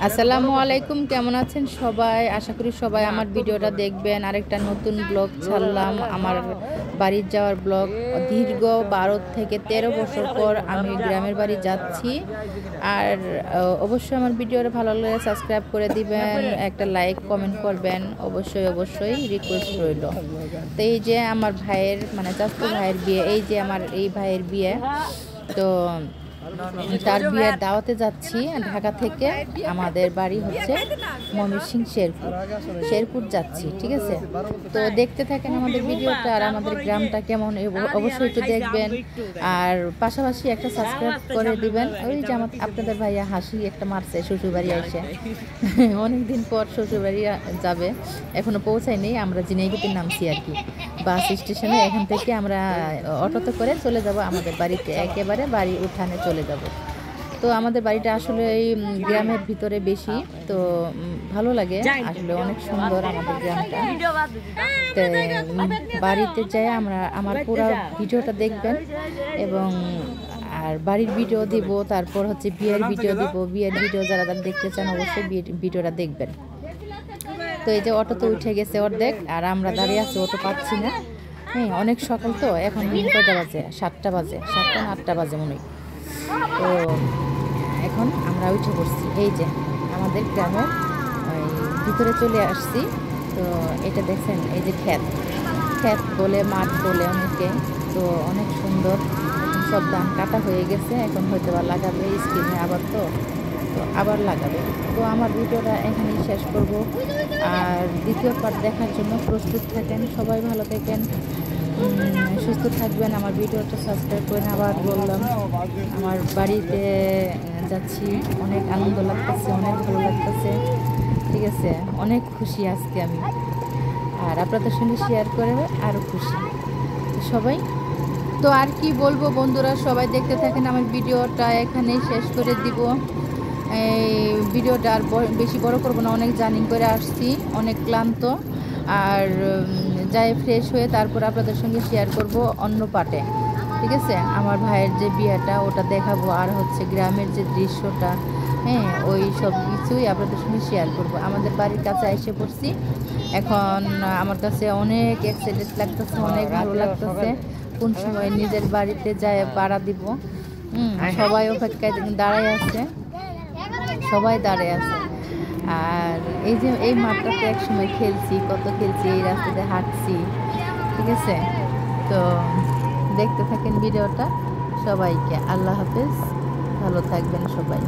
আসসালামু আলাইকুম, কেমন আছেন সবাই? আশা করি সবাই আমার ভিডিওটা দেখবেন। আরেকটা নতুন ব্লগ ছাড়লাম, আমার বাড়ির যাওয়ার ব্লগ। দীর্ঘ 12 থেকে 13 বছর পর আমি গ্রামের বাড়ি যাচ্ছি। আর অবশ্যই আমার ভিডিওটা ভালো লাগলে সাবস্ক্রাইব করে দিবেন, একটা লাইক কমেন্ট করবেন, অবশ্যই রিকোয়েস্ট রইল। তো এই যে আমার ভাইয়ের মানে চাচাতো ভাইয়ের বিয়ে, এই যে আমার এই ভাইয়ের বিয়ে, তো তার বিয়ের দাওয়াতে যাচ্ছি। ঢাকা থেকে আমাদের বাড়ি হচ্ছে ময়মনসিংহ শেরপুর যাচ্ছি, ঠিক আছে? তো দেখতে থাকেন আমাদের ভিডিওটা, আর আমাদের গ্রামটা কেমন অবশ্যই একটু দেখবেন, আর পাশাপাশি একটা সাবস্ক্রাইব করে দিবেন। ওই যে আপনাদের ভাইয়া হাসি একটা মারছে শ্বশুরবাড়ি এসে। অনেকদিন পর শ্বশুরবাড়ি যাবে, এখনো পৌঁছায়নি। আমরা জিনাইগুটির নামছি আর কি, বাস স্টেশনে। এখান থেকে আমরা অটোতে করে চলে যাব আমাদের বাড়িতে, একেবারে বাড়ি উঠানে চলে যাব। তো আমাদের বাড়িটা আসলে এই গ্রামের ভিতরে বেশি, তো ভালো লাগে আসলে, অনেক সুন্দর আমাদের গ্রামটা। তো বাড়িতে যাই আমার পুরো ভিডিওটা দেখবেন, এবং আর বাড়ির ভিডিও দিব, তারপর হচ্ছে বিয়ের ভিডিও দিব। বিয়ের ভিডিও যারা দেখতে চান অবশ্যই ভিডিওটা দেখবেন। তো এই যে অটোতে উঠে গেছে অর্ধেক, আর আমরা দাঁড়িয়ে আছি, অটো পাচ্ছি না। হ্যাঁ, অনেক সকাল তো, এখন কয়টা বাজে? 7টা বাজে, 7টা না 8টা বাজে মনে হয়। তো এখন আমরা উঠে পড়ছি। এই যে আমাদের গ্রামের ভিতরে চলে আসছি। তো এটা দেখছেন, এই যে ক্ষেত বলে, মাঠ বলে অনেকে। তো অনেক সুন্দর, সব ধান কাটা হয়ে গেছে, এখন হয়তো বা লাগাবে স্কিমে আবার, তো আবার লাগাবে। তো আমার ভিডিওটা এখানেই শেষ করব, আর দ্বিতীয় পার্ট দেখার জন্য প্রস্তুত থাকেন। সবাই ভালো থাকেন, সুস্থ থাকবেন। আমার ভিডিওটা সাবস্ক্রাইব করেন। আবার বললাম, আমার বাড়িতে যাচ্ছি, অনেক আনন্দ লাগতেছে, অনেক ভালো লাগতেছে, ঠিক আছে? অনেক খুশি আজকে আমি, আর আপনাদের সঙ্গে শেয়ার করে আরও খুশি সবাই। তো আর কি বলবো বন্ধুরা, সবাই দেখতে থাকেন আমার ভিডিওটা, এখানেই শেষ করে দিব। এই ভিডিওটা আর বেশি বড় করবো না, অনেক জার্নি করে আসছি, অনেক ক্লান্ত। আর যাই ফ্রেশ হয়ে তারপর আপনাদের সঙ্গে শেয়ার করব অন্য পার্টে, ঠিক আছে? আমার ভাইয়ের যে বিয়েটা ওটা দেখাবো, আর হচ্ছে গ্রামের যে দৃশ্যটা, হ্যাঁ, ওই সব কিছুই আপনাদের সঙ্গে শেয়ার করব। আমাদের বাড়ির কাছে এসে পড়ছি, এখন আমার কাছে অনেক এক্সাইটেড লাগতেছে, অনেক ভালো লাগতেছে। কোন সময় নিজের বাড়িতে যায় পাড়া দিব। সবাই অপেক্ষায় দাঁড়ায় আছে, সবাই দাঁড়িয়ে আছে। আর এই যে এই মাঠটাতে একসময় খেলছি, কত খেলছি, এই রাস্তাতে হাঁটছি, ঠিক আছে? তো দেখতে থাকেন ভিডিওটা। সবাইকে আল্লাহ হাফেজ, ভালো থাকবেন সবাই।